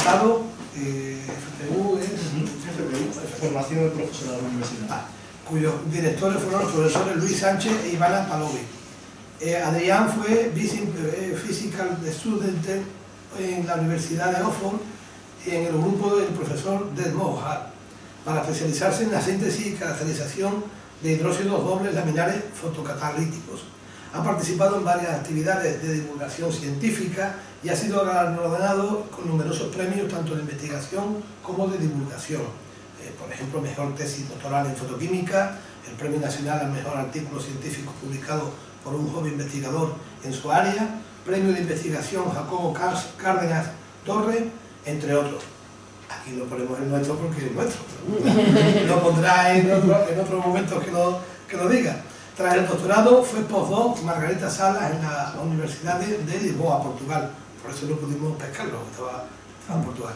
apartado, FPU es Formación del profesorado de la universidad, cuyos directores fueron los profesores Luis Sánchez e Ivana Palovi. Adrián fue Physical Student en la Universidad de Oxford en el grupo del profesor Desmond Hart, para especializarse en la síntesis y caracterización de hidróxidos dobles laminares fotocatalíticos. Ha participado en varias actividades de divulgación científica y ha sido galardonado con numerosos premios tanto de investigación como de divulgación. Por ejemplo, mejor tesis doctoral en fotoquímica, el Premio Nacional al Mejor Artículo Científico publicado por un joven investigador en su área, Premio de Investigación Jacobo Cárdenas Torre, entre otros. Aquí no ponemos el nuestro porque es nuestro, lo pondrá en otro momento que lo diga. Tras el doctorado fue postdoc Margarita Salas en la Universidad de Lisboa, Portugal. Por eso no pudimos pescarlo, estaba en Portugal.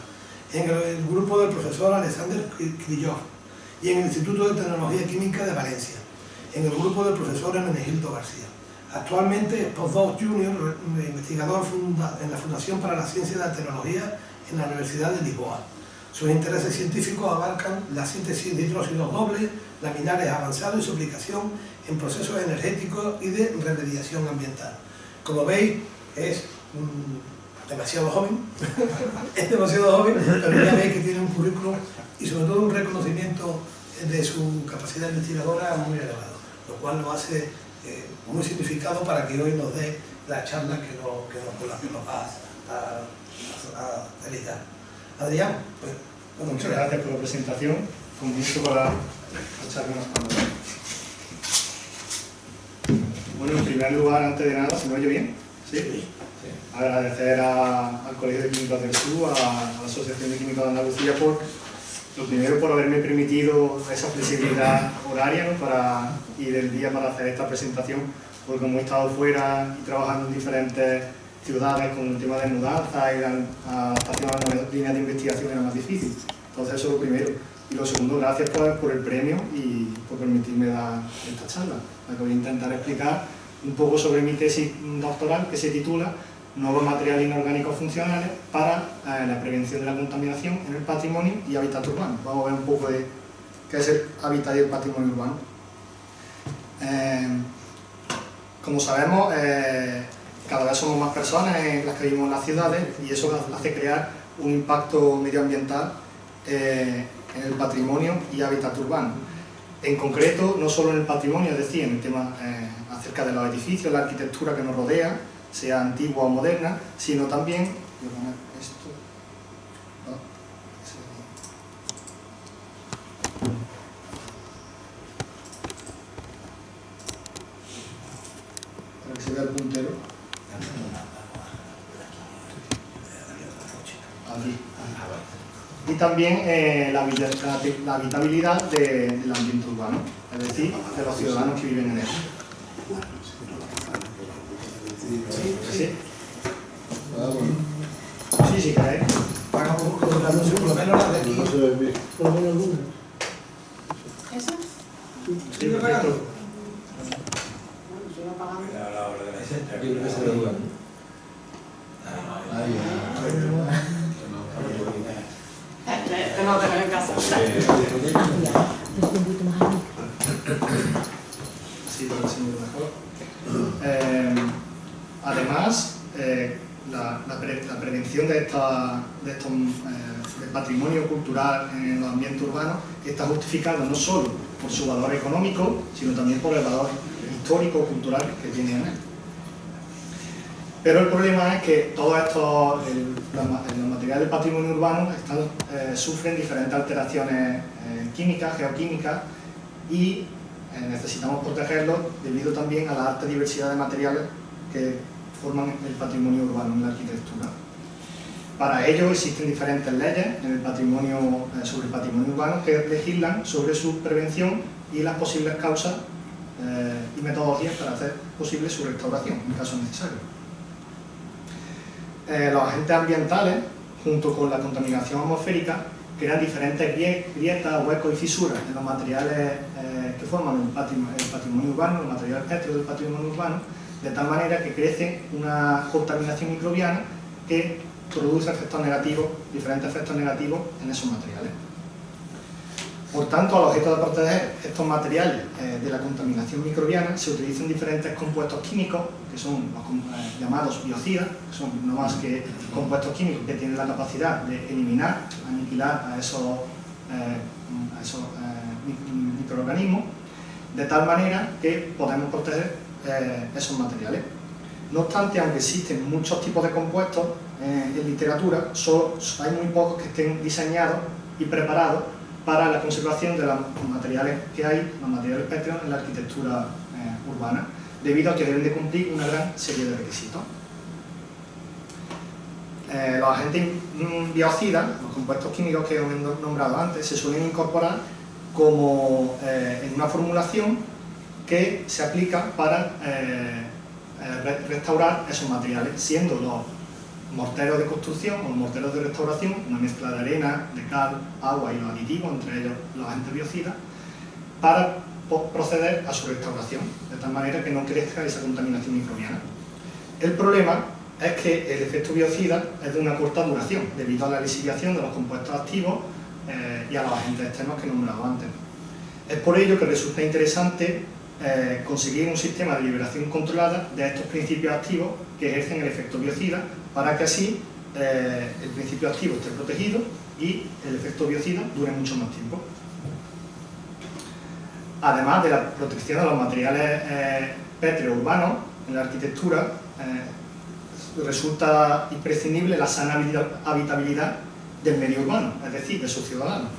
En el grupo del profesor Alexander Krylov y en el Instituto de Tecnología Química de Valencia, en el grupo del profesor Hermenegildo García. Actualmente es postdoc junior, investigador en la Fundación para la Ciencia y la Tecnología en la Universidad de Lisboa. Sus intereses científicos abarcan la síntesis de hidróxidos dobles, laminares avanzados y su aplicación en procesos energéticos y de remediación ambiental. Como veis, es demasiado joven, es demasiado joven, pero ya veis que tiene un currículum y sobre todo un reconocimiento de su capacidad investigadora muy elevado, lo cual lo hace muy significado para que hoy nos dé la charla con la que nos va a realizar. Adrián, pues, bueno, muchas gracias por la presentación. Comienzo para echarme unas palabras. Bueno, en primer lugar, antes de nada, ¿se me oye bien? ¿Sí? Sí. Agradecer al Colegio de Químicos del Sur, a la Asociación de Químicos de Andalucía, lo primero por haberme permitido esa flexibilidad horaria, ¿no? Y del día para hacer esta presentación, porque como he estado fuera y trabajando en diferentes ciudades con el tema de mudanza y la adaptación a las nuevas líneas de investigación era más difícil. Entonces eso es lo primero. Y lo segundo, gracias por el premio y por permitirme dar esta charla, la que voy a intentar explicar un poco sobre mi tesis doctoral que se titula Nuevos materiales inorgánicos funcionales para la prevención de la contaminación en el patrimonio y hábitat urbano. Vamos a ver un poco de qué es el hábitat y el patrimonio urbano. Como sabemos, cada vez somos más personas las que vivimos en las ciudades y eso hace crear un impacto medioambiental en el patrimonio y hábitat urbano. En concreto, no solo en el patrimonio, es decir, en el tema acerca de los edificios, la arquitectura que nos rodea, sea antigua o moderna, sino también, voy a poner esto, para que se vea el puntero. Aquí. Y también la habitabilidad del ambiente urbano, es decir, de los ciudadanos que viven en él. ¿Sí? Sí, sí, ¿queréis? Hagamos un anuncio, por lo menos la de aquí. ¿Por lo menos alguna? ¿Eso? Sí, perfecto. Aquí lo que se gradúa. Tengo que tener en casa. Sí, para que se mueva mejor. Además, la prevención de del patrimonio cultural en los ambientes urbanos está justificado no solo por su valor económico, sino también por el valor histórico cultural que tiene en él. Pero el problema es que todos los materiales del patrimonio urbano sufren diferentes alteraciones químicas, geoquímicas y necesitamos protegerlos debido también a la alta diversidad de materiales que forman el patrimonio urbano en la arquitectura. Para ello existen diferentes leyes en el sobre el patrimonio urbano que legislan sobre su prevención y las posibles causas y metodologías para hacer posible su restauración en caso necesario. Los agentes ambientales, junto con la contaminación atmosférica, crean diferentes grietas, huecos y fisuras en los materiales que forman el patrimonio urbano, el material petro del patrimonio urbano, de tal manera que crece una contaminación microbiana que produce efectos negativos, diferentes efectos negativos en esos materiales. Por tanto, al objeto de proteger estos materiales de la contaminación microbiana, se utilizan diferentes compuestos químicos, que son los llamados biocidas, que son no más que compuestos químicos que tienen la capacidad de eliminar, aniquilar a esos microorganismos, de tal manera que podemos proteger esos materiales. No obstante, aunque existen muchos tipos de compuestos en literatura, solo hay muy pocos que estén diseñados y preparados para la conservación de los materiales que hay, los materiales pétreos en la arquitectura urbana, debido a que deben de cumplir una gran serie de requisitos. Los agentes biocidas, los compuestos químicos que he nombrado antes, se suelen incorporar como en una formulación que se aplica para restaurar esos materiales, siendo los morteros de construcción o morteros de restauración una mezcla de arena, de cal, agua y los aditivos, entre ellos los agentes biocidas, para proceder a su restauración, de tal manera que no crezca esa contaminación microbiana. El problema es que el efecto biocida es de una corta duración, debido a la lisificación de los compuestos activos y a los agentes externos que he nombrado antes. Es por ello que resulta interesante conseguir un sistema de liberación controlada de estos principios activos que ejercen el efecto biocida, para que así el principio activo esté protegido y el efecto biocida dure mucho más tiempo. Además de la protección de los materiales pétreos urbanos, en la arquitectura resulta imprescindible la sana habitabilidad del medio urbano, es decir, de sus ciudadanos,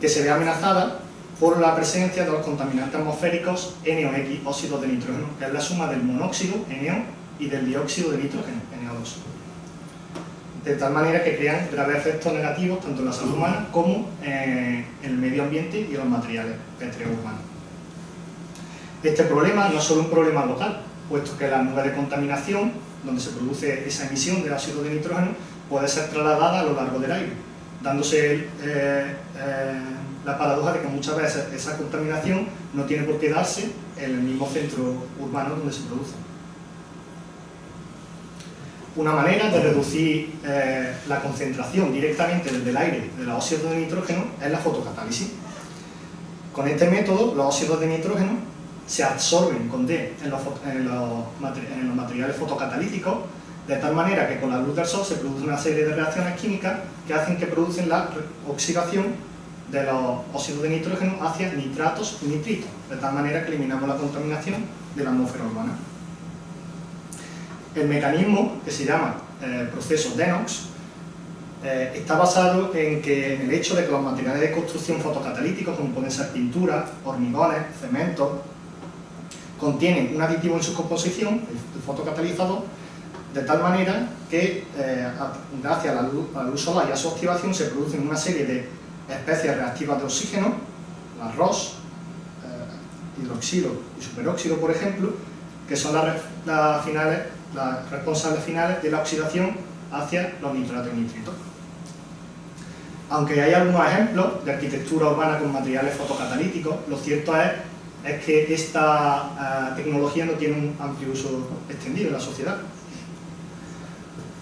que se ve amenazada por la presencia de los contaminantes atmosféricos NOx, óxidos de nitrógeno, que es la suma del monóxido, NO, y del dióxido de nitrógeno, NO2. De tal manera que crean graves efectos negativos tanto en la salud humana como en el medio ambiente y en los materiales pétreos urbanos. Este problema no es solo un problema local, puesto que la nube de contaminación, donde se produce esa emisión de óxido de nitrógeno, puede ser trasladada a lo largo del aire, dándose la paradoja de que muchas veces esa contaminación no tiene por qué darse en el mismo centro urbano donde se produce. Una manera de reducir la concentración directamente desde el aire de los óxidos de nitrógeno es la fotocatálisis. Con este método, los óxidos de nitrógeno se absorben con D en los materiales fotocatalíticos, de tal manera que con la luz del sol se produce una serie de reacciones químicas que hacen que producen la oxidación de los óxidos de nitrógeno hacia nitratos y nitritos, de tal manera que eliminamos la contaminación de la atmósfera urbana. El mecanismo, que se llama proceso DENOX, está basado en el hecho de que los materiales de construcción fotocatalíticos, como pueden ser pinturas, hormigones, cemento, contienen un aditivo en su composición, el fotocatalizador, de tal manera que gracias a la luz solar y a su activación se producen una serie de especies reactivas de oxígeno, las ROS, hidroxilo y superóxido, por ejemplo, que son las responsables finales de la oxidación hacia los nitratos y nitritos. Aunque hay algunos ejemplos de arquitectura urbana con materiales fotocatalíticos, lo cierto es que esta tecnología no tiene un amplio uso extendido en la sociedad.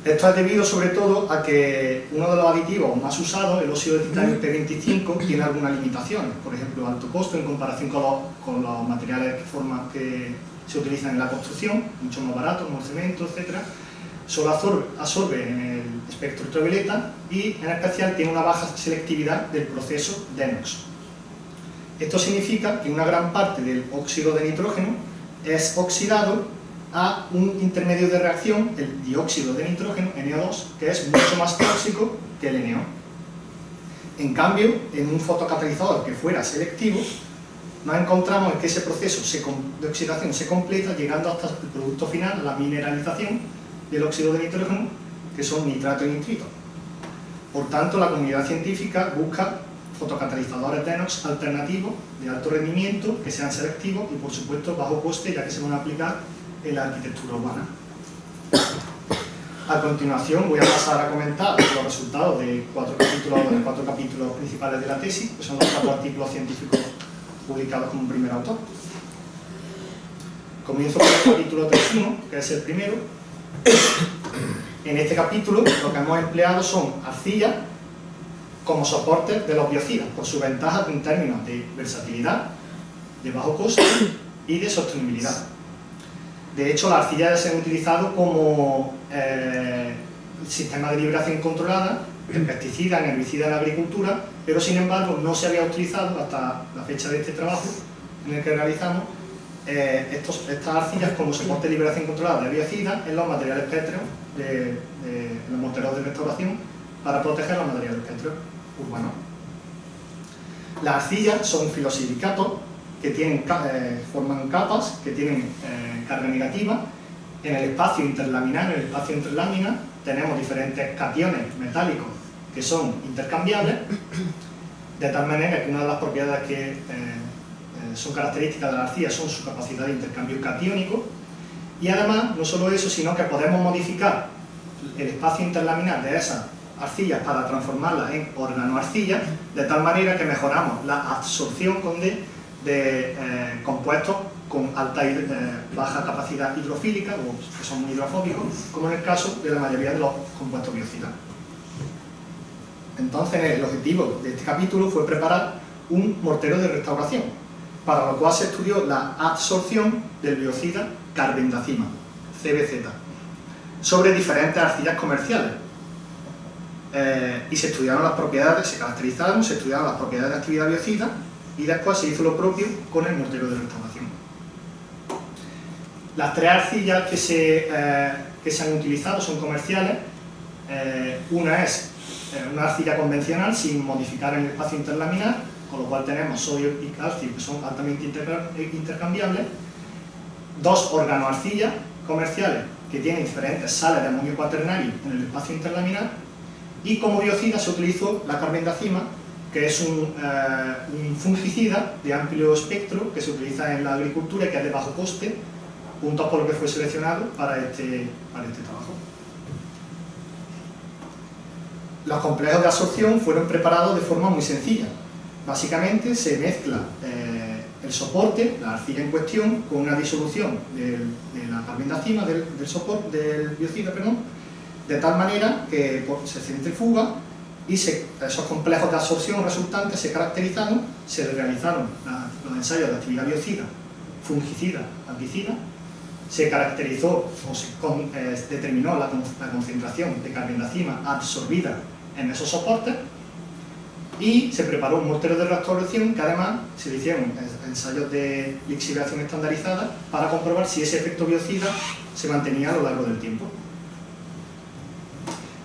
Esto es debido sobre todo a que uno de los aditivos más usados, el óxido de titanio P25, tiene algunas limitaciones, por ejemplo, alto costo en comparación con los materiales que se utilizan en la construcción, mucho más baratos, como el cemento, etc. Solo absorbe en el espectro ultravioleta y en especial tiene una baja selectividad del proceso DENOX. Esto significa que una gran parte del óxido de nitrógeno es oxidado a un intermedio de reacción, el dióxido de nitrógeno, NO2, que es mucho más tóxico que el NO. En cambio, en un fotocatalizador que fuera selectivo, nos encontramos en que ese proceso de oxidación se completa llegando hasta el producto final, la mineralización del óxido de nitrógeno, que son nitrato y nitrito. Por tanto, la comunidad científica busca fotocatalizadores DENOX alternativos de alto rendimiento, que sean selectivos y, por supuesto, bajo coste, ya que se van a aplicar en la arquitectura urbana. A continuación voy a pasar a comentar los resultados de cuatro capítulos principales de la tesis, que son los 4 artículos científicos publicados como primer autor. Comienzo con el capítulo 3.1, que es el primero, En este capítulo lo que hemos empleado son arcillas como soportes de los biocidas, por su ventaja en términos de versatilidad, de bajo coste y de sostenibilidad. De hecho, las arcillas se han utilizado como sistema de liberación controlada de pesticidas, en herbicidas en la agricultura, pero sin embargo no se había utilizado hasta la fecha de este trabajo en el que realizamos estas arcillas como soporte de liberación controlada de biocidas en los materiales pétreos de los morteros de restauración para proteger los materiales pétreos urbanos. Las arcillas son filosilicatos que forman capas que tienen carga negativa. En el espacio interlaminar, en el espacio entre láminas, tenemos diferentes cationes metálicos que son intercambiables, de tal manera que una de las propiedades que son características de la arcilla son su capacidad de intercambio catiónico, y además, no solo eso, sino que podemos modificar el espacio interlaminar de esas arcillas para transformarlas en organoarcillas, de tal manera que mejoramos la absorción de compuestos con baja capacidad hidrofílica, o que son muy hidrofóbicos, como en el caso de la mayoría de los compuestos biocidas. Entonces, el objetivo de este capítulo fue preparar un mortero de restauración, para lo cual se estudió la absorción del biocida carbendazima, CBZ, sobre diferentes arcillas comerciales. Y se estudiaron las propiedades, se caracterizaron, se estudiaron las propiedades de actividad biocida, y después se hizo lo propio con el mortero de restauración. Las tres arcillas que se han utilizado son comerciales. Una es una arcilla convencional sin modificar el espacio interlaminar, con lo cual tenemos sodio y calcio que son altamente intercambiables. Dos organoarcillas comerciales que tienen diferentes sales de amonio cuaternario en el espacio interlaminar, y como biocida se utilizó la carbendazima, que es un fungicida de amplio espectro que se utiliza en la agricultura y que es de bajo coste, puntos por lo que fue seleccionado para este trabajo. Los complejos de absorción fueron preparados de forma muy sencilla. Básicamente se mezcla el soporte, la arcilla en cuestión, con una disolución de la carbendazima, del biocida, de tal manera que se centrifuga y esos complejos de absorción resultantes se caracterizaron, se realizaron los ensayos de actividad biocida, fungicida, herbicida, se caracterizó o se determinó la concentración de carbendazima absorbida en esos soportes, y se preparó un mortero de restauración que además se le hicieron ensayos de lixiviación estandarizadas para comprobar si ese efecto biocida se mantenía a lo largo del tiempo.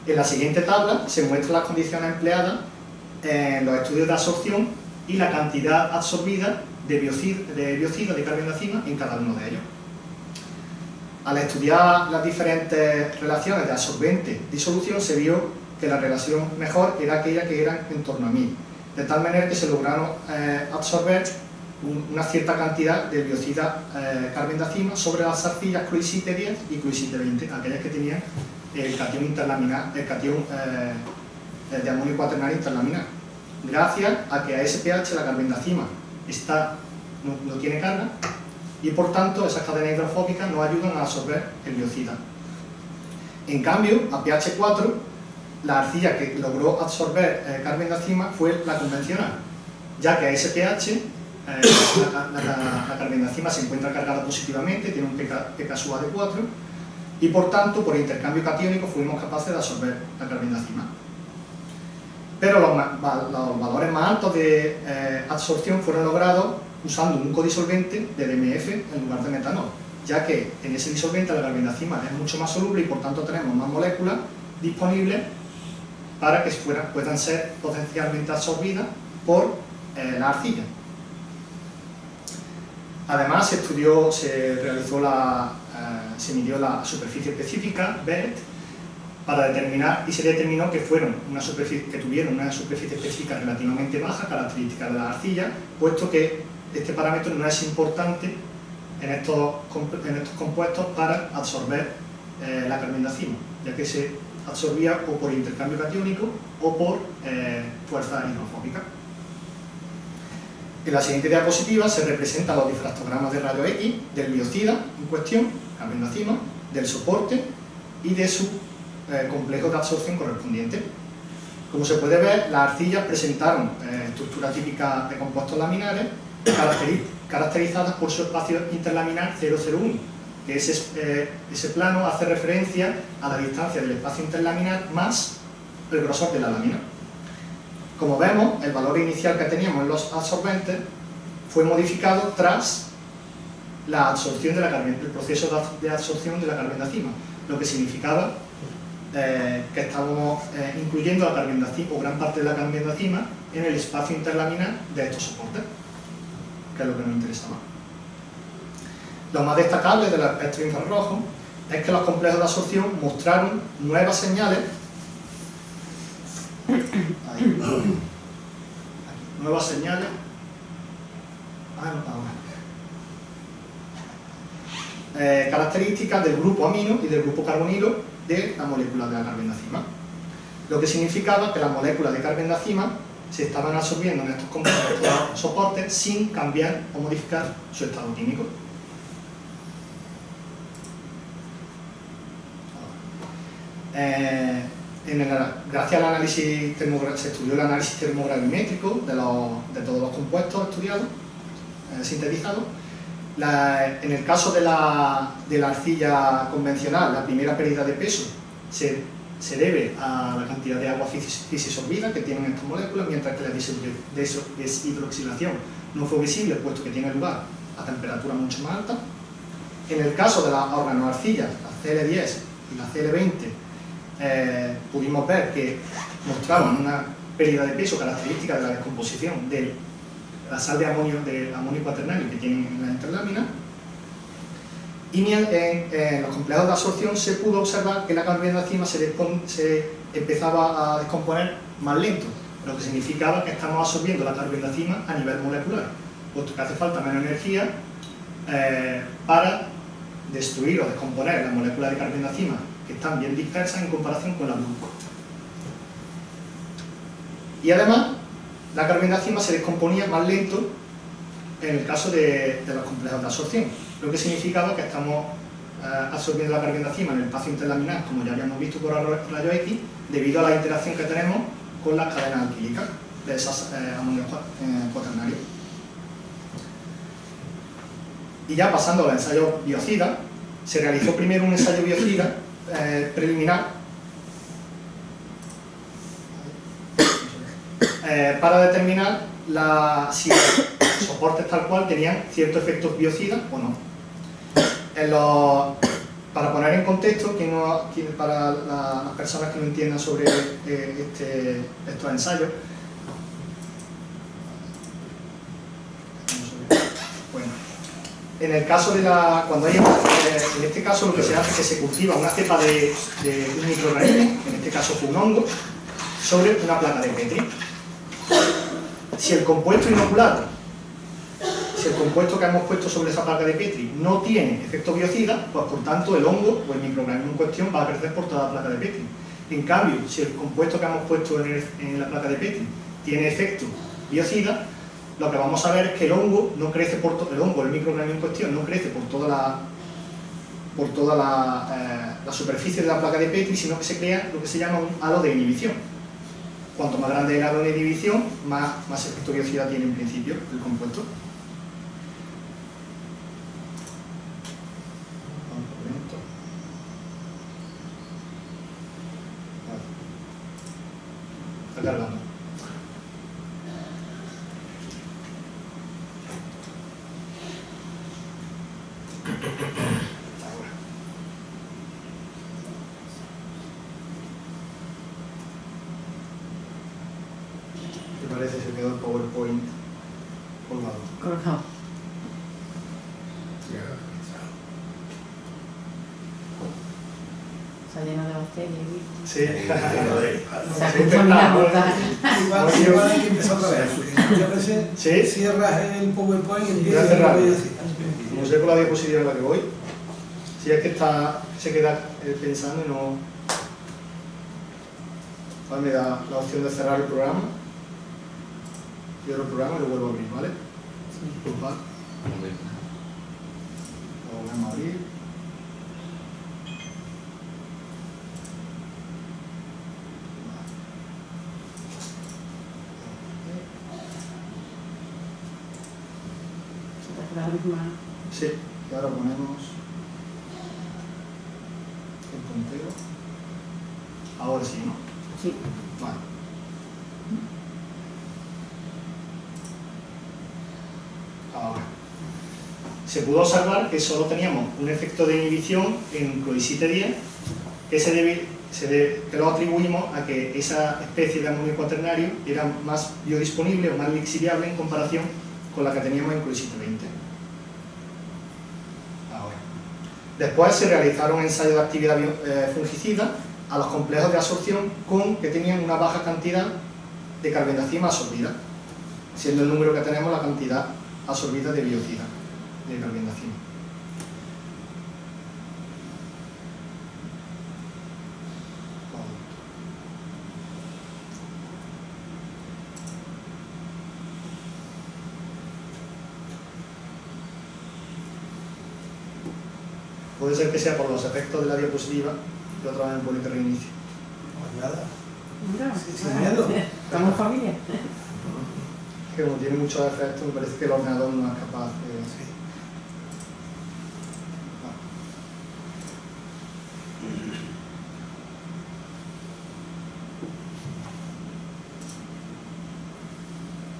En la siguiente tabla se muestran las condiciones empleadas en los estudios de absorción y la cantidad absorbida de biocida de carbendazima en cada uno de ellos. Al estudiar las diferentes relaciones de absorbente-disolución se vio que la relación mejor era aquella que era en torno a 1000, de tal manera que se lograron absorber una cierta cantidad de biocida carbendazima sobre las arcillas Cruisite 10 y Cruisite 20, aquellas que tenían el catión interlaminar, el catión de amonio cuaternario interlaminar, gracias a que a ese pH la carbendazima no tiene carga, y por tanto esas cadenas hidrofóbicas nos ayudan a absorber el biocida. En cambio, a pH 4, la arcilla que logró absorber carbendazima fue la convencional, ya que a ese pH la carbendazima se encuentra cargada positivamente, tiene un pK SUA de 4, y por tanto, por intercambio catiónico, fuimos capaces de absorber la carbendazima. Pero los valores más altos de absorción fueron logrados usando un codisolvente de DMF en lugar de metanol, ya que en ese disolvente la carbendazima es mucho más soluble y por tanto tenemos más moléculas disponibles para que puedan ser potencialmente absorbidas por la arcilla. Además se midió la superficie específica, BERT, para determinar, y se determinó que tuvieron una superficie específica relativamente baja, característica de la arcilla, puesto que este parámetro no es importante en estos compuestos para absorber la carbendazima, ya que se absorbía o por intercambio catiónico o por fuerza hidrofóbica. En la siguiente diapositiva se representan los difractogramas de rayos X del biocida en cuestión, carbendazima, del soporte y de su complejos de absorción correspondientes. Como se puede ver, las arcillas presentaron estructura típica de compuestos laminares caracterizadas por su espacio interlaminar 001, que ese plano hace referencia a la distancia del espacio interlaminar más el grosor de la lámina. Como vemos, el valor inicial que teníamos en los absorbentes fue modificado tras la absorción de el proceso de absorción de la carbendazima, lo que significaba que estábamos incluyendo la carbendazima o gran parte de la carbendazima en el espacio interlaminar de estos soportes, que es lo que nos interesaba. Lo más destacable del espectro infrarrojo es que los complejos de absorción mostraron nuevas señales características del grupo amino y del grupo carbonilo de la molécula de la carbendazima, lo que significaba que las moléculas de carbendazima se estaban absorbiendo en estos complejos soportes sin cambiar o modificar su estado químico. Gracias al análisis se estudió el análisis termogravimétrico de todos los compuestos estudiados, sintetizados. En el caso de la arcilla convencional, la primera pérdida de peso se debe a la cantidad de agua fisisorbida que tienen estas moléculas, mientras que la deshidroxilación no fue visible, puesto que tiene lugar a temperatura mucho más alta. En el caso de las organoarcillas, la CL10 y la CL20, pudimos ver que mostraban una pérdida de peso característica de la descomposición de la sal de amonio cuaternario que tienen en la interlámina. Y en los complejos de absorción se pudo observar que la carbendazima se empezaba a descomponer más lento, lo que significaba que estamos absorbiendo la carbendazima a nivel molecular, puesto que hace falta menos energía para destruir o descomponer las moléculas de carbendazima que están bien dispersas en comparación con la glucosa. Y además, la carbendazima se descomponía más lento en el caso de los complejos de absorción, lo que significaba que estamos absorbiendo la carbendazima en el espacio interlaminar, como ya habíamos visto por rayos X, debido a la interacción que tenemos con las cadenas alquílicas de esas amonios cuaternarios. Y ya pasando al ensayo biocida, se realizó primero un ensayo biocida preliminar para determinar si los soportes tal cual tenían ciertos efectos biocidas o no. Para poner en contexto, para las personas que no entiendan sobre estos ensayos, bueno, en el caso de en este caso lo que se hace es que se cultiva una cepa de un microorganismo, en este caso fue un hongo, sobre una placa de Petri. Si el compuesto inoculado, si el compuesto que hemos puesto sobre esa placa de Petri no tiene efecto biocida, pues por tanto el hongo o el microorganismo en cuestión va a crecer por toda la placa de Petri. En cambio, si el compuesto que hemos puesto en la placa de Petri tiene efecto biocida, lo que vamos a ver es que el hongo no crece el microorganismo en cuestión no crece por toda la superficie de la placa de Petri, sino que se crea lo que se llama un halo de inhibición. Cuanto más grande el halo de inhibición, más efecto biocida tiene en principio el compuesto. Está cargando. ¿Qué parece? Se quedó el PowerPoint colgado. Está lleno de bacterias. Sí. Se contamina mortal. Igual hay que empezar otra vez. Muchas veces ¿Sí? cierras el PowerPoint y Voy a cerrar. empiezas Como sé por la diapositiva en la que voy, si es que se queda pensando y no... Ahora me da la opción de cerrar el programa. Cierro el programa y lo vuelvo a abrir, ¿vale? Disculpad. Lo volvemos a abrir. la misma. Sí, y ahora ponemos el puntero. Ahora sí, ¿no? Sí. Vale. Ahora. Se pudo observar que solo teníamos un efecto de inhibición en cloisite 10 que lo atribuimos a que esa especie de amonio cuaternario era más biodisponible o más lixiviable en comparación con la que teníamos en cloisite 20. Ahora. Después se realizaron ensayos de actividad fungicida a los complejos de absorción que tenían una baja cantidad de carbendazima absorbida, siendo el número que tenemos la cantidad absorbida de biocida, de carbendazima. Puede ser que sea por los efectos de la diapositiva y otra vez me pone que reinicie. Pues nada. Mira, Sí, sin miedo. estamos familia. Que como tiene muchos efectos, me parece que el ordenador no es capaz de... Sí.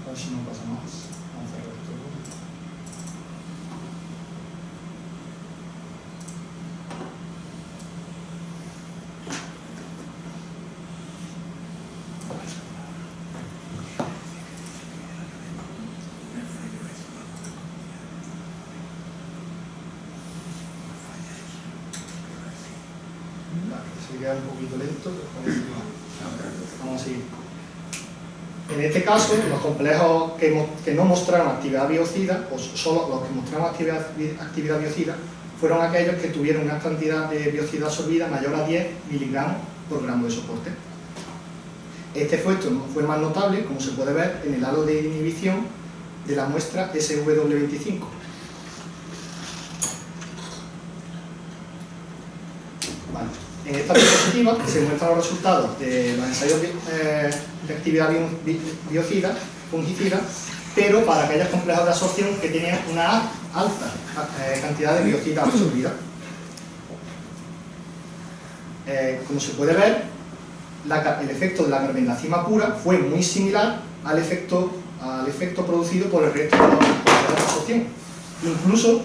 A ver si no pasa más. Vamos a cerrar esto. Se queda un poquito lento, pero vamos a seguir. En este caso, los complejos que no mostraron actividad biocida, o solo los que mostraron actividad biocida, fueron aquellos que tuvieron una cantidad de biocida absorbida mayor a 10 miligramos por gramo de soporte. Este efecto fue más notable, como se puede ver, en el halo de inhibición de la muestra SW25. Vale. En esta diapositiva se muestran los resultados de los ensayos de actividad biocida, fungicida, pero para aquellos complejos de absorción que tenían una alta cantidad de biocida absorbida. Como se puede ver, el efecto de la carbendazima pura fue muy similar al efecto producido por el resto de los complejos de absorción. Incluso,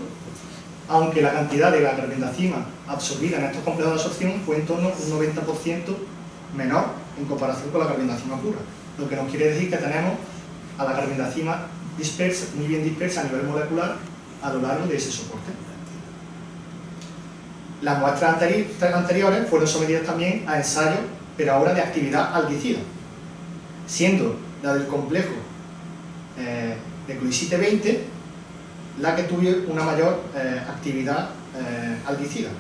aunque la cantidad de la carbendazima absorbida en estos complejos de absorción fue en torno a un 90% menor en comparación con la carbendazima pura, lo que nos quiere decir que tenemos a la carbendazima dispersa, muy bien dispersa a nivel molecular a lo largo de ese soporte. Las muestras anteriores fueron sometidas también a ensayos, pero ahora de actividad algicida, siendo la del complejo de cloisite 20 la que tuvo una mayor actividad algicida.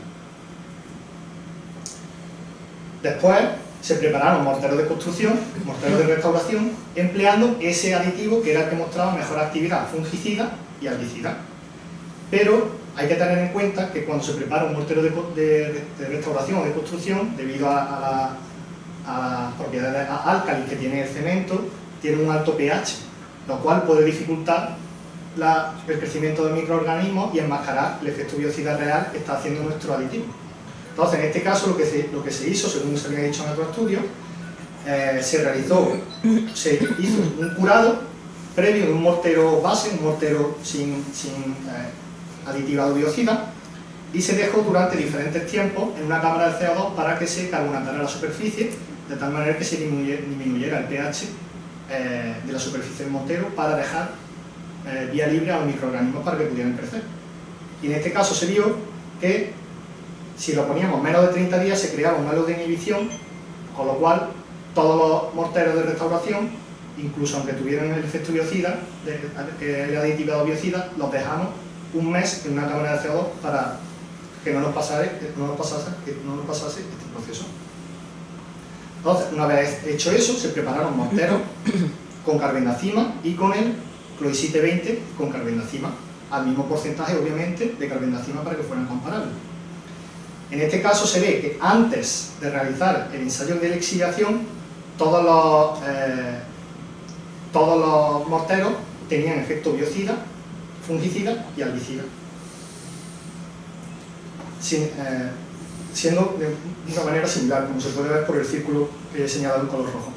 Después se prepararon morteros de construcción, morteros de restauración, empleando ese aditivo que era el que mostraba mejor actividad fungicida y algicida. Pero hay que tener en cuenta que cuando se prepara un mortero de restauración o de construcción, debido a las propiedades álcalis que tiene el cemento, tiene un alto pH, lo cual puede dificultar el crecimiento de microorganismos y enmascarar el efecto biocida real que está haciendo nuestro aditivo. Entonces, en este caso, lo que se hizo, según se había dicho en otro estudio, se hizo un curado previo de un mortero base, un mortero sin aditivado biocida, y se dejó durante diferentes tiempos en una cámara de CO2 para que se carbonatara la superficie, de tal manera que se disminuyera el pH de la superficie del mortero para dejar vía libre a los microorganismos para que pudieran crecer. Y en este caso se vio que si lo poníamos menos de 30 días se creaba un halo de inhibición, con lo cual todos los morteros de restauración, incluso aunque tuvieran el efecto biocida, el aditivado biocida, los dejamos un mes en una cámara de CO2 para que no nos pasase este proceso. Entonces, una vez hecho eso, se prepararon morteros con carbendazima y con el cloisite 20 con carbendazima, al mismo porcentaje, obviamente, de carbendazima para que fueran comparables. En este caso se ve que antes de realizar el ensayo de lixiviación, todos los morteros tenían efecto biocida, fungicida y albicida, siendo de una manera similar, como se puede ver por el círculo que he señalado en color rojo.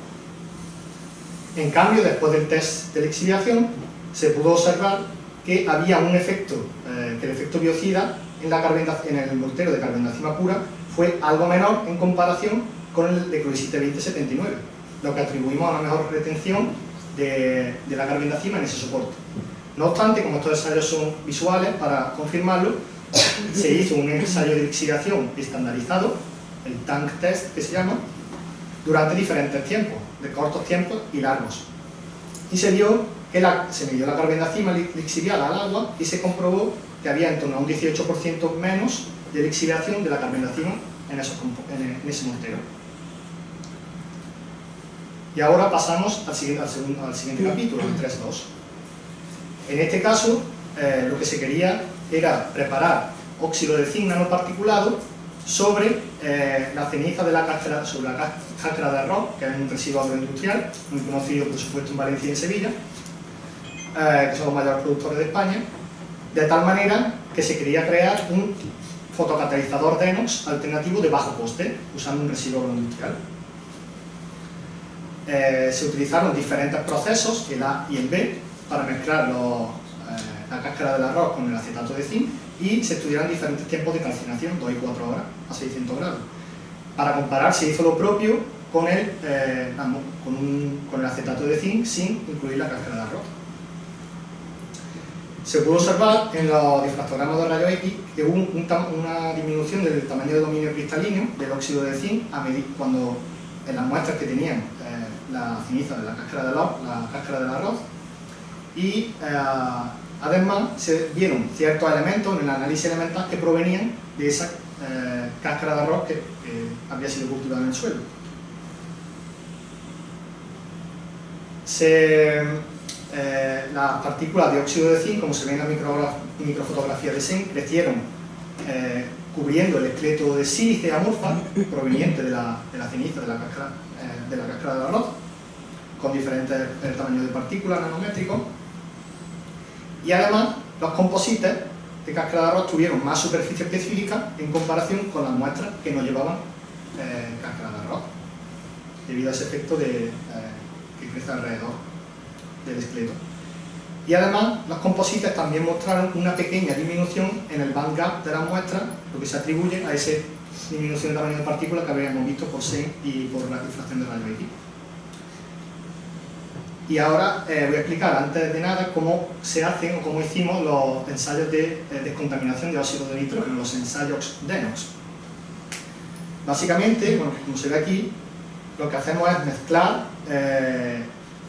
En cambio, después del test de lixiviación, se pudo observar que había un efecto, que el efecto biocida en el mortero de carbendazima pura fue algo menor en comparación con el de clorisite 2079, lo que atribuimos a una mejor retención de la carbendazima en ese soporte. No obstante, como estos ensayos son visuales, para confirmarlo, se hizo un ensayo de lixiviación estandarizado, el tank test que se llama, durante diferentes tiempos, de cortos tiempos y largos. Y se vio que se midió la carbendazima lixiviada al agua y se comprobó que había en torno a un 18% menos de lixiviación de la carbendazima en ese mortero. Y ahora pasamos al siguiente capítulo, el 3.2. En este caso, lo que se quería era preparar óxido de zinc nanoparticulado sobre la ceniza de la cáscara, sobre la cáscara de arroz, que es un residuo agroindustrial, muy conocido por supuesto en Valencia y en Sevilla, que son los mayores productores de España, de tal manera que se quería crear un fotocatalizador de inox alternativo de bajo coste, usando un residuo agroindustrial. Se utilizaron diferentes procesos, el A y el B, para mezclar la cáscara del arroz con el acetato de zinc, y se estudiaron diferentes tiempos de calcinación, 2 y 4 horas a 600 grados. Para comparar, se hizo lo propio con el acetato de zinc sin incluir la cáscara de arroz. Se pudo observar en los difractogramas de rayos X que hubo una disminución del tamaño de dominio cristalino del óxido de zinc cuando en las muestras que tenían la ceniza de la cáscara del arroz, y además se vieron ciertos elementos en el análisis elemental que provenían de esa cáscara de arroz que había sido cultivada en el suelo. Las partículas de óxido de zinc, como se ve en la microfotografía de zinc, crecieron cubriendo el esqueleto de sílice amorfa proveniente de la ceniza de la cáscara del arroz, con diferentes tamaños de partículas nanométricos. Y además, los composites de cáscara de arroz tuvieron más superficie específica en comparación con las muestras que no llevaban cáscara de arroz, debido a ese efecto que crece alrededor del esqueleto. Y además, los composites también mostraron una pequeña disminución en el band gap de las muestras, lo que se atribuye a esa disminución de tamaño de partículas que habíamos visto por SEM y por la difracción de rayos X. Y ahora voy a explicar, antes de nada, cómo se hacen o cómo hicimos los ensayos de descontaminación de óxido de nitrógeno, los ensayos DENOX. Básicamente, bueno, como se ve aquí, lo que hacemos es mezclar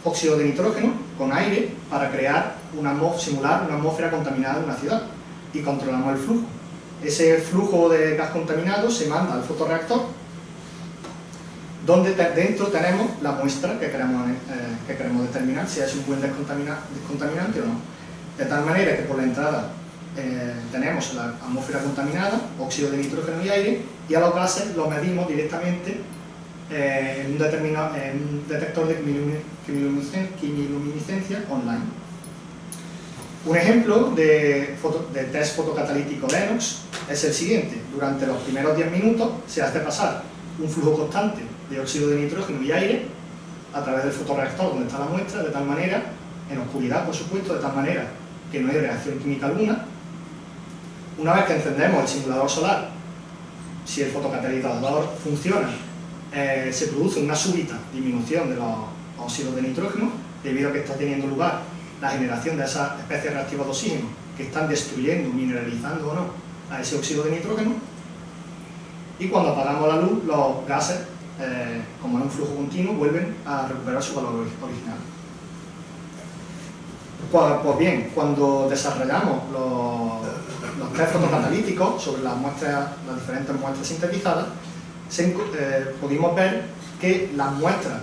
óxido de nitrógeno con aire para simular una atmósfera contaminada de una ciudad, y controlamos el flujo. Ese flujo de gas contaminado se manda al fotorreactor, donde dentro tenemos la muestra que queremos determinar si es un buen descontaminante o no. De tal manera que por la entrada tenemos la atmósfera contaminada, óxido de nitrógeno y aire, y a los gases los medimos directamente en un detector de quimiluminiscencia online. Un ejemplo de test fotocatalítico de inox es el siguiente. Durante los primeros 10 minutos se hace pasar un flujo constante de óxido de nitrógeno y aire a través del fotorreactor donde está la muestra, de tal manera, en oscuridad por supuesto, de tal manera que no hay reacción química alguna. Una vez que encendemos el simulador solar, si el fotocatalizador funciona, se produce una súbita disminución de los óxidos de nitrógeno, debido a que está teniendo lugar la generación de esas especies reactivas de oxígeno que están destruyendo, mineralizando o no a ese óxido de nitrógeno. Y cuando apagamos la luz, los gases, como es un flujo continuo, vuelven a recuperar su valor original. Pues bien, cuando desarrollamos los test fotocatalíticos sobre las diferentes muestras sintetizadas, pudimos ver que las muestras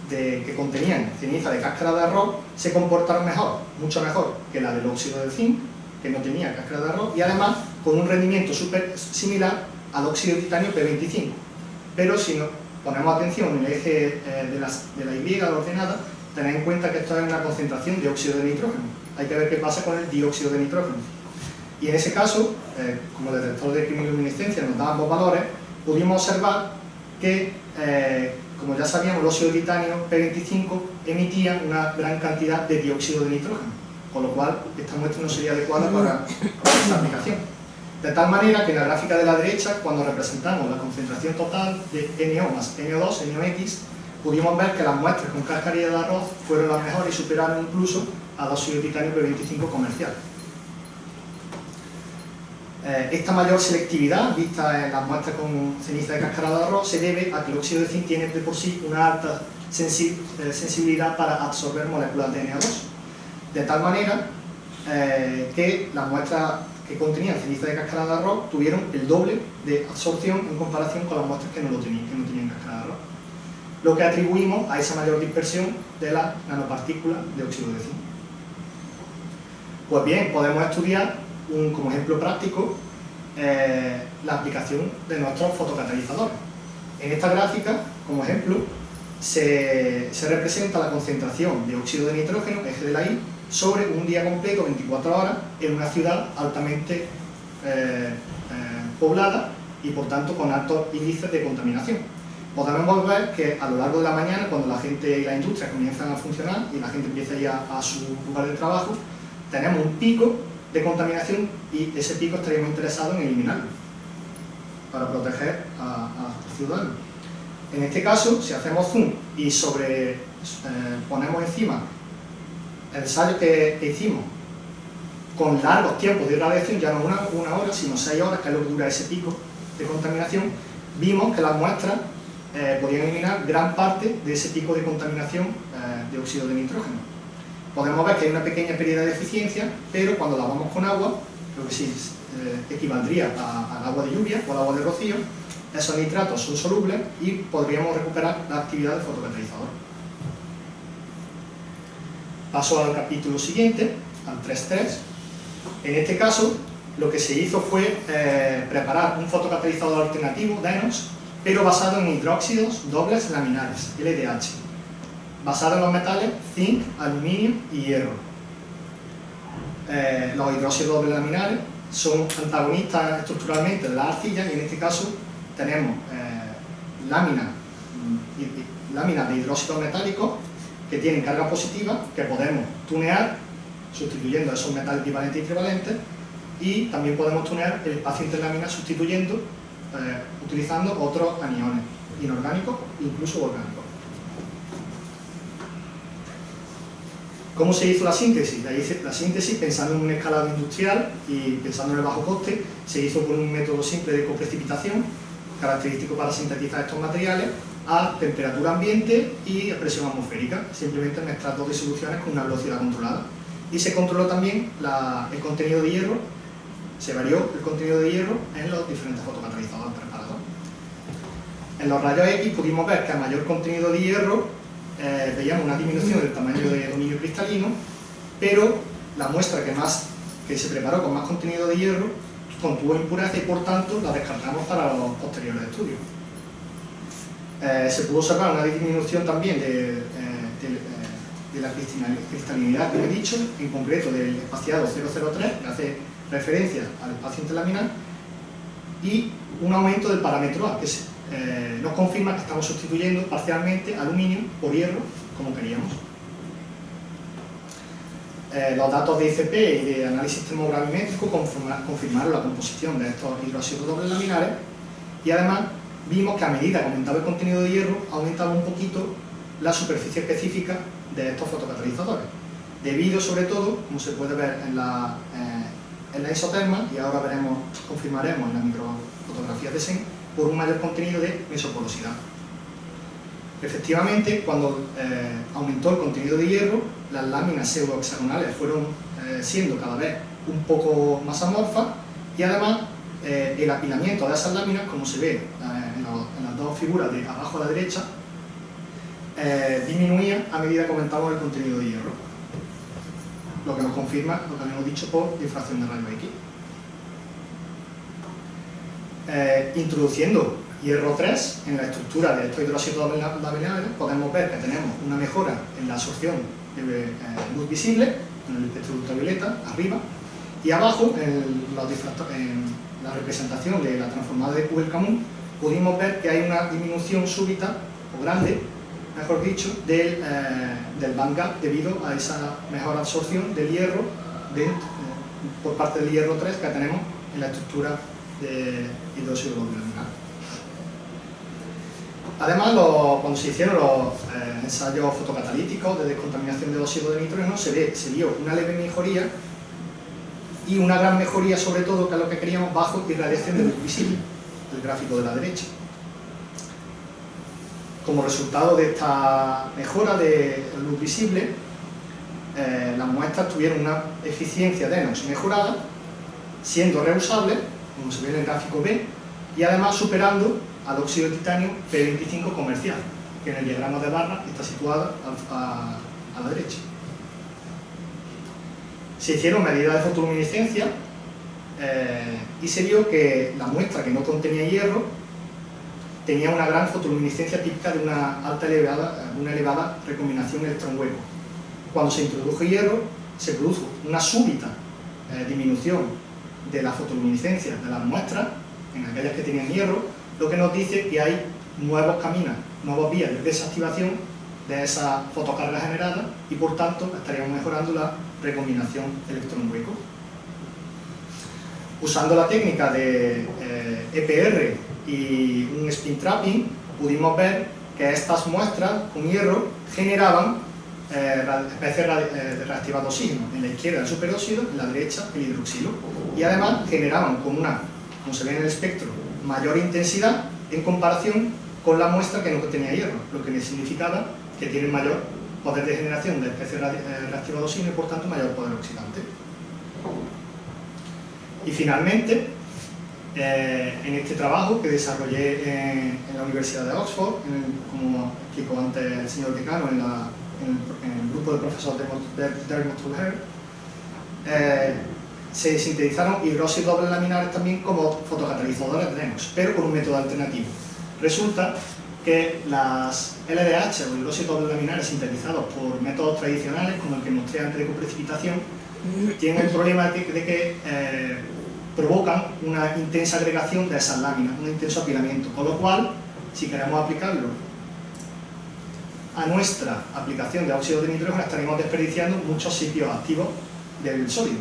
que contenían ceniza de cáscara de arroz se comportaron mejor, mucho mejor que la del óxido de zinc, que no tenía cáscara de arroz, y además con un rendimiento súper similar al óxido de titanio P25. Pero si nos ponemos atención en el eje de la Y, la ordenada, tened en cuenta que esto es una concentración de óxido de nitrógeno. Hay que ver qué pasa con el dióxido de nitrógeno. Y en ese caso, como el detector de quimiluminiscencia nos da ambos valores, pudimos observar que, como ya sabíamos, el óxido de titanio P25 emitía una gran cantidad de dióxido de nitrógeno, con lo cual esta muestra no sería adecuada para esta aplicación. De tal manera que en la gráfica de la derecha, cuando representamos la concentración total de NO más NO2, NOx, pudimos ver que las muestras con cascarilla de arroz fueron las mejores y superaron incluso al óxido de titanio P25 comercial. Esta mayor selectividad vista en las muestras con ceniza de cáscara de arroz se debe a que el óxido de zinc tiene de por sí una alta sensibilidad para absorber moléculas de NO2, de tal manera que las muestras que contenían ceniza de cáscara de arroz tuvieron el doble de absorción en comparación con las muestras que no tenían cáscara de arroz, lo que atribuimos a esa mayor dispersión de las nanopartículas de óxido de zinc. Pues bien, podemos estudiar como ejemplo práctico la aplicación de nuestros fotocatalizadores. En esta gráfica, como ejemplo, se representa la concentración de óxido de nitrógeno, eje de la Y, sobre un día completo, 24 horas, en una ciudad altamente poblada y por tanto con altos índices de contaminación. Podemos ver que a lo largo de la mañana, cuando la gente y la industria comienzan a funcionar y la gente empieza a ir a su lugar de trabajo, tenemos un pico de contaminación y ese pico estaríamos interesados en eliminarlo para proteger a los ciudadanos. En este caso, si hacemos zoom y ponemos encima el ensayo que hicimos con largos tiempos de irradiación, ya no una hora, sino 6 horas, que es lo que dura ese pico de contaminación, vimos que las muestras podían eliminar gran parte de ese pico de contaminación de óxido de nitrógeno. Podemos ver que hay una pequeña pérdida de eficiencia, pero cuando lavamos con agua, lo que sí equivaldría al agua de lluvia o al agua de rocío, esos nitratos son solubles y podríamos recuperar la actividad del fotocatalizador. Paso al capítulo siguiente, al 3.3. En este caso, lo que se hizo fue preparar un fotocatalizador alternativo, DENOX, pero basado en hidróxidos dobles laminares, LDH, basado en los metales zinc, aluminio y hierro. Los hidróxidos dobles laminares son antagonistas estructuralmente de la arcilla y en este caso tenemos láminas de hidróxidos metálicos que tienen carga positiva que podemos tunear sustituyendo esos metales bivalentes y trivalentes, y también podemos tunear el espacio entre láminas sustituyendo, utilizando otros aniones inorgánicos, incluso orgánicos. ¿Cómo se hizo la síntesis? La síntesis, pensando en un escalado industrial y pensando en el bajo coste, se hizo por un método simple de coprecipitación, característico para sintetizar estos materiales a temperatura ambiente y a presión atmosférica, simplemente mezclar dos disoluciones con una velocidad controlada. Y se controló también el contenido de hierro, se varió el contenido de hierro en los diferentes fotocatalizadores preparados. En los rayos X pudimos ver que a mayor contenido de hierro veíamos una disminución del tamaño de dominio cristalino, pero la muestra que se preparó con más contenido de hierro contuvo impureza y por tanto la descartamos para los posteriores estudios. Se pudo observar una disminución también de la cristalinidad que he dicho, en concreto del espaciado 003, que hace referencia al espacio interlaminar, y un aumento del parámetro A, que nos confirma que estamos sustituyendo parcialmente aluminio por hierro, como queríamos. Los datos de ICP y de análisis termogravimétrico confirmaron la composición de estos hidróxidos dobles laminares, y además vimos que a medida que aumentaba el contenido de hierro, aumentaba un poquito la superficie específica de estos fotocatalizadores, debido sobre todo, como se puede ver en la isoterma, y ahora confirmaremos en la microfotografía de SEN, por un mayor contenido de mesoporosidad. Efectivamente, cuando aumentó el contenido de hierro, las láminas pseudohexagonales fueron siendo cada vez un poco más amorfas, y además el apilamiento de esas láminas, como se ve en las dos figuras de abajo a la derecha, disminuía a medida que aumentamos el contenido de hierro, lo que nos confirma lo que habíamos dicho por difracción de rayos X. Introduciendo hierro 3, en la estructura de estos hidróxidos dobles laminares, podemos ver que tenemos una mejora en la absorción de luz visible, en el espectro ultravioleta, arriba, y abajo, en la representación de la transformada de Kugelkamp, pudimos ver que hay una disminución súbita, o grande, mejor dicho, del bandgap debido a esa mejor absorción del hierro por parte del hierro 3 que tenemos en la estructura de hidróxido doble laminar. Además, cuando se hicieron los ensayos fotocatalíticos de descontaminación de óxido de nitrógeno, se vio una leve mejoría y una gran mejoría, sobre todo, que es lo que queríamos, bajo irradiación de luz visible, el gráfico de la derecha. Como resultado de esta mejora de luz visible, las muestras tuvieron una eficiencia de NOx mejorada, siendo reusables, como se ve en el gráfico B, y además superando al óxido de titanio P25 comercial, que en el diagrama de barra está situado a la derecha. Se hicieron medidas de fotoluminiscencia y se vio que la muestra que no contenía hierro tenía una gran fotoluminiscencia típica de una elevada recombinación electrón-hueco. Cuando se introdujo hierro, se produjo una súbita disminución de la fotoluminiscencia de las muestras, en aquellas que tenían hierro, lo que nos dice que hay nuevos caminos, nuevas vías de desactivación de esa fotocarga generada y por tanto estaríamos mejorando la recombinación electrón-hueco. Usando la técnica de EPR y un spin trapping, pudimos ver que estas muestras con hierro generaban especies reactivas de oxígeno, en la izquierda el superóxido, en la derecha el hidroxilo, y además generaban con una, como se ve en el espectro, mayor intensidad en comparación con la muestra que no tenía hierro, lo que significaba que tienen mayor poder de generación de especies reactivas de oxígeno y por tanto mayor poder oxidante. Y finalmente, en este trabajo que desarrollé en la Universidad de Oxford, como explicó antes el señor decano en el grupo de profesores de Dermot Tulher, se sintetizaron hidróxidos dobles laminares también como fotocatalizadores de NOx, pero con un método alternativo. Resulta que las LDH o hidróxidos dobles laminares sintetizados por métodos tradicionales, como el que mostré antes de coprecipitación, tienen el problema de que provocan una intensa agregación de esas láminas, un intenso apilamiento, con lo cual, si queremos aplicarlo a nuestra aplicación de óxido de nitrógeno, estaríamos desperdiciando muchos sitios activos del sodio.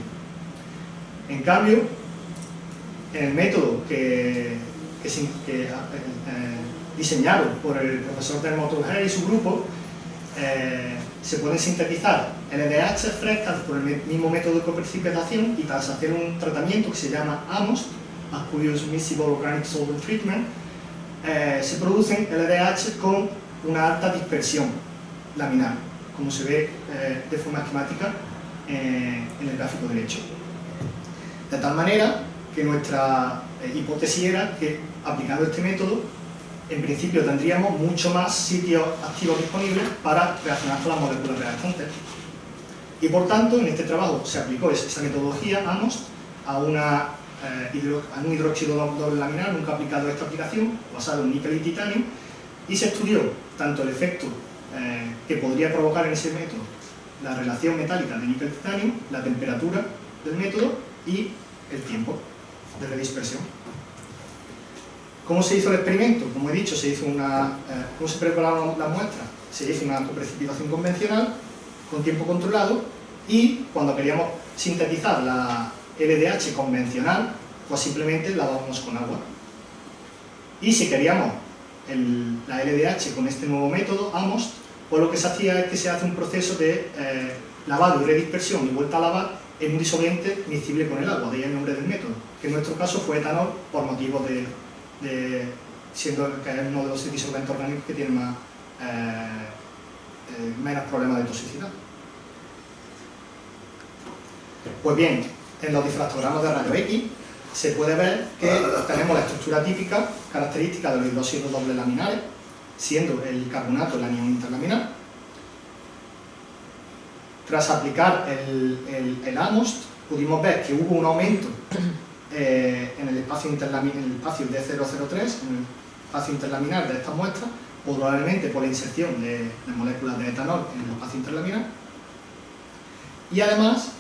En cambio, en el método diseñado por el profesor Dermot Tulher y su grupo, se pueden sintetizar LDH frescas por el mismo método de coprecipitación y tras hacer un tratamiento que se llama AMOST, Aqueous Miscible Organic Solvent Treatment, se producen LDH con una alta dispersión laminar, como se ve de forma esquemática en el gráfico derecho. De tal manera que nuestra hipótesis era que aplicando este método, en principio tendríamos mucho más sitios activos disponibles para reaccionar con las moléculas reactantes. Y por tanto, en este trabajo se aplicó esa metodología AMOST a un hidróxido doble laminar, nunca aplicado esta aplicación, basado en níquel y titanio, y se estudió tanto el efecto que podría provocar en ese método la relación metálica de níquel-titanio, la temperatura del método y el tiempo de redispersión. ¿Cómo se hizo el experimento? Como he dicho, ¿cómo se prepararon las muestras? Se hizo una precipitación convencional con tiempo controlado y cuando queríamos sintetizar la LDH convencional, pues simplemente la lavábamos con agua. Y si queríamos la LDH con este nuevo método, AMOST, pues lo que se hacía es que se hace un proceso de lavado y redispersión y vuelta a lavar en un disolvente miscible con el agua, de ahí el nombre del método, que en nuestro caso fue etanol por motivos siendo que es uno de los disolventes orgánicos que tiene menos problemas de toxicidad. Pues bien, en los difractogramas de rayos X se puede ver que tenemos la estructura típica, característica de los hidróxidos dobles laminares, siendo el carbonato el anión interlaminar. Tras aplicar el AMOST, pudimos ver que hubo un aumento en el espacio D003, espacio interlaminar de estas muestras, probablemente por la inserción de moléculas de etanol en el espacio interlaminar. Y además,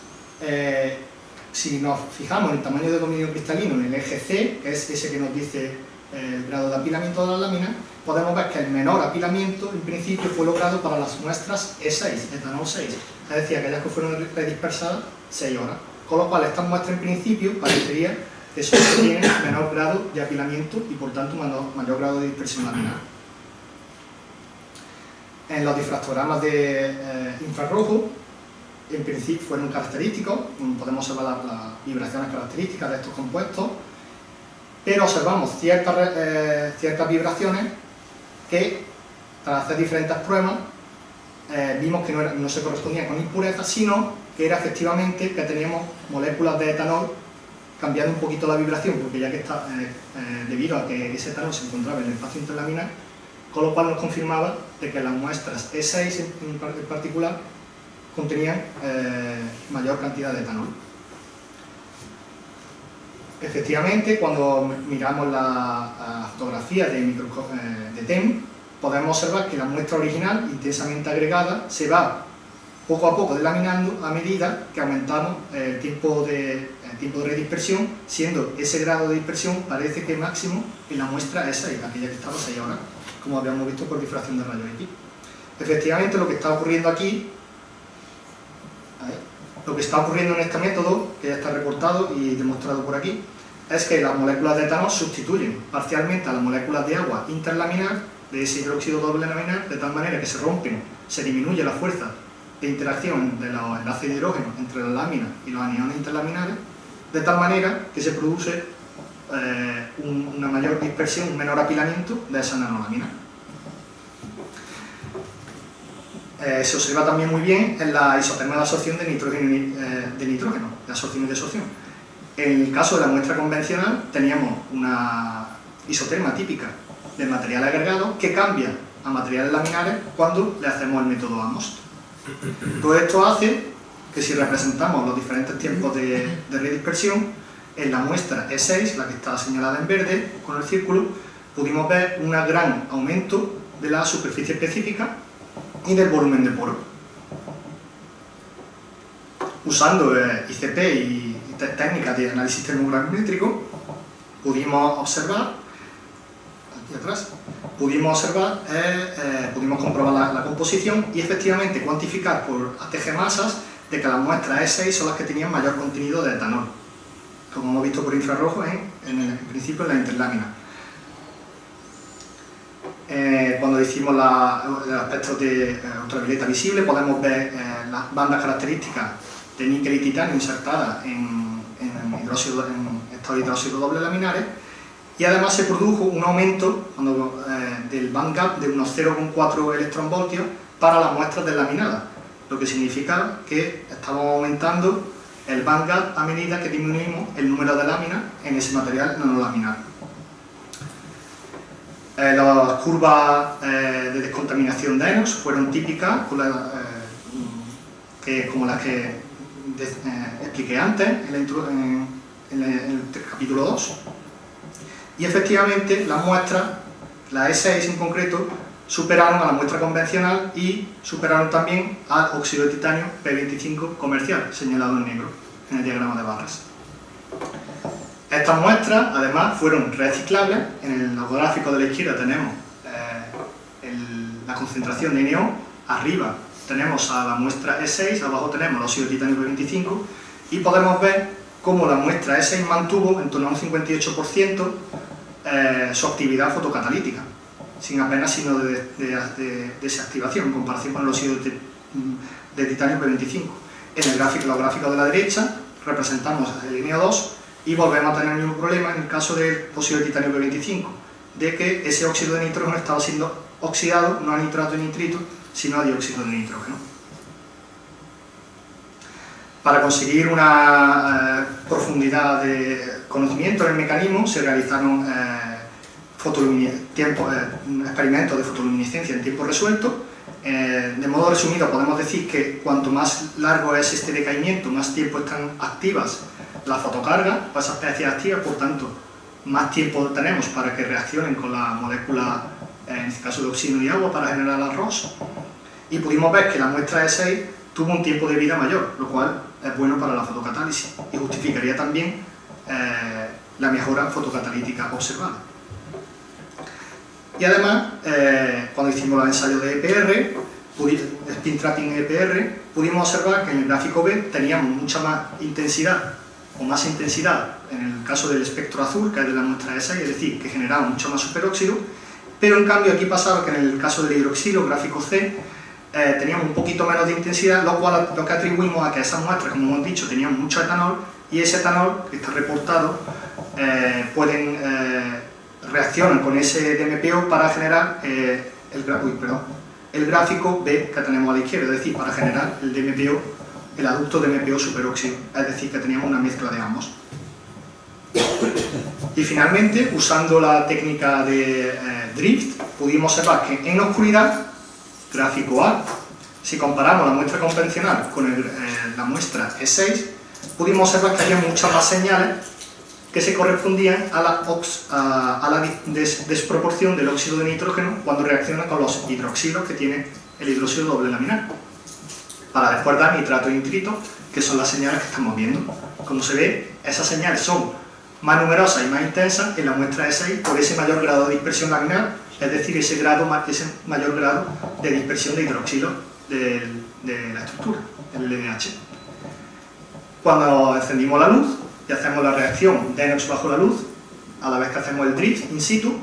si nos fijamos en el tamaño de dominio cristalino en el eje C, que es ese que nos dice el grado de apilamiento de la lámina, podemos ver que el menor apilamiento en principio fue logrado para las muestras E6, etanol 6, es decir, aquellas que fueron redispersadas 6 horas, con lo cual estas muestras en principio parecería que son las que tienen menor grado de apilamiento y por tanto mayor grado de dispersión laminar. En los difractogramas de infrarrojo, en principio fueron característicos, podemos observar las vibraciones características de estos compuestos, pero observamos ciertas vibraciones que, tras hacer diferentes pruebas, vimos que no se correspondían con impurezas, sino que era efectivamente que teníamos moléculas de etanol cambiando un poquito la vibración, porque ya que está debido a que ese etanol se encontraba en el espacio interlaminar, con lo cual nos confirmaba de que las muestras E6 en particular contenían mayor cantidad de etanol. Efectivamente, cuando miramos la fotografía de TEM, podemos observar que la muestra original, intensamente agregada, se va poco a poco delaminando a medida que aumentamos el tiempo de redispersión, siendo ese grado de dispersión parece que máximo en la muestra E6, aquella que estaba 6 horas, como habíamos visto por difracción de rayos X. Efectivamente, lo que está ocurriendo aquí, lo que está ocurriendo en este método, que ya está reportado y demostrado por aquí, es que las moléculas de etanol sustituyen parcialmente a las moléculas de agua interlaminar de ese hidróxido doble laminar, de tal manera que se rompen, se disminuye la fuerza de interacción de los enlaces de hidrógeno entre las láminas y los aniones interlaminares, de tal manera que se produce una mayor dispersión, un menor apilamiento de esa nanolámina. Se observa también muy bien en la isoterma de absorción de nitrógeno, de absorción y desorción. En el caso de la muestra convencional teníamos una isoterma típica del material agregado que cambia a materiales laminares cuando le hacemos el método Amos. Todo esto hace que si representamos los diferentes tiempos de redispersión, en la muestra E6, la que está señalada en verde con el círculo, pudimos ver un gran aumento de la superficie específica y del volumen de poro. Usando ICP y técnicas de análisis termogramétrico, pudimos observar, aquí atrás, pudimos comprobar la composición y efectivamente cuantificar por ATG masas de que las muestras E6 son las que tenían mayor contenido de etanol, como hemos visto por infrarrojo en principio en la interlámina. Cuando decimos el aspecto de ultravioleta visible, podemos ver las bandas características de níquel y titanio insertadas en estos hidróxidos doble laminares, y además se produjo un aumento del band gap de unos 0,4 electronvoltios para las muestras deslaminadas, lo que significa que estamos aumentando el band gap a medida que disminuimos el número de láminas en ese material nanolaminar. Las curvas de descontaminación de ENOX fueron típicas, como las que expliqué antes en el capítulo 2. Y efectivamente las muestras, la E6 en concreto, superaron a la muestra convencional y superaron también al óxido de titanio P25 comercial, señalado en negro en el diagrama de barras. Estas muestras, además, fueron reciclables. En el gráfico de la izquierda tenemos la concentración de NO, arriba tenemos a la muestra E6, abajo tenemos el óxido de titanio P25, y podemos ver cómo la muestra E6 mantuvo en torno a un 58% su actividad fotocatalítica, sin apenas signo de desactivación en comparación con el óxido de titanio P25. En los gráficos de la derecha representamos el NO2 y volvemos a tener el mismo problema en el caso del óxido de titanio P25, de que ese óxido de nitrógeno estaba siendo oxidado no a nitrato y nitrito, sino a dióxido de nitrógeno. Para conseguir una profundidad de conocimiento en el mecanismo se realizaron experimentos de fotoluminiscencia en tiempo resuelto. De modo resumido podemos decir que cuanto más largo es este decaimiento, más tiempo están activas las fotocargas, o esas especies activas, por tanto más tiempo tenemos para que reaccionen con la molécula, en este caso de oxígeno y agua, para generar arroz. Y pudimos ver que la muestra E6 tuvo un tiempo de vida mayor, lo cual es bueno para la fotocatálisis y justificaría también la mejora fotocatalítica observada. Y además, cuando hicimos los ensayos de EPR, spin trapping EPR, pudimos observar que en el gráfico B teníamos mucha más intensidad, o más intensidad en el caso del espectro azul, que es de la muestra E6, es decir, que generaba mucho más superóxido, pero en cambio aquí pasaba que en el caso del hidroxilo, gráfico C, teníamos un poquito menos de intensidad, lo que atribuimos a que esas muestras, como hemos dicho, tenían mucho etanol, y ese etanol, que está reportado, reaccionan con ese DMPO para generar el gráfico B que tenemos a la izquierda, es decir, para generar el DMPO, el adducto DMPO superóxido, es decir, que teníamos una mezcla de ambos. Y finalmente, usando la técnica de drift, pudimos observar que en oscuridad, gráfico A, si comparamos la muestra convencional con la muestra E6, pudimos observar que había muchas más señales que se correspondían a la desproporción del óxido de nitrógeno cuando reacciona con los hidroxilos que tiene el hidróxido doble laminar, para después dar nitrato y nitrito, que son las señales que estamos viendo. Como se ve, esas señales son más numerosas y más intensas en la muestra E6 por ese mayor grado de dispersión laminar, es decir, ese mayor grado de dispersión de hidroxilo de la estructura, el LDH. Cuando encendimos la luz y hacemos la reacción de Enox bajo la luz, a la vez que hacemos el drift in situ,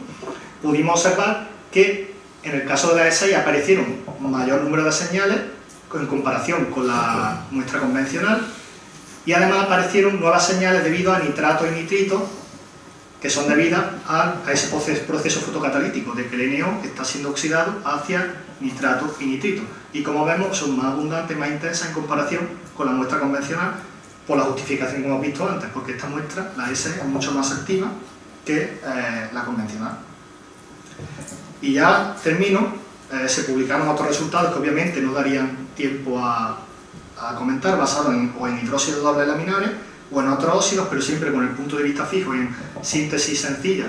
pudimos observar que en el caso de la E6 aparecieron mayor número de señales en comparación con la muestra convencional, y además aparecieron nuevas señales debido a nitrato y nitrito, que son debidas a ese proceso fotocatalítico de que el NO está siendo oxidado hacia nitrato y nitrito, y como vemos son más abundantes, más intensas en comparación con la muestra convencional, por la justificación que hemos visto antes, porque esta muestra, la S, es mucho más activa que la convencional. Y ya termino. Se publicaron otros resultados que obviamente no darían tiempo a comentar, basados en hidróxidos dobles laminares o en otros óxidos, pero siempre con el punto de vista fijo en síntesis sencilla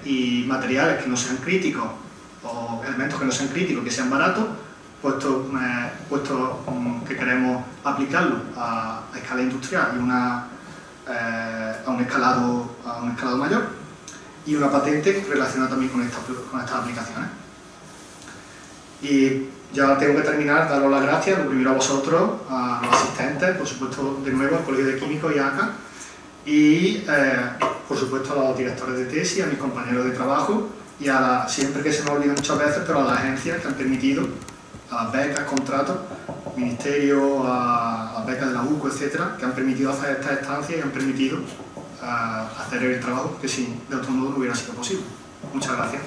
y materiales que no sean críticos o elementos que no sean críticos, que sean baratos, puesto que queremos aplicarlo a escala industrial y a un escalado mayor, y una patente relacionada también con estas aplicaciones. Y ya tengo que terminar, daros las gracias, lo primero a vosotros, a los asistentes, por supuesto de nuevo al Colegio de Químicos y ACA, y por supuesto a los directores de tesis, a mis compañeros de trabajo, y siempre que se me olvida muchas veces, pero a las agencias que han permitido, a las becas, contratos, ministerio, a las becas de la UCO, etcétera, que han permitido hacer estas estancias y han permitido hacer el trabajo que de otro modo no hubiera sido posible. Muchas gracias.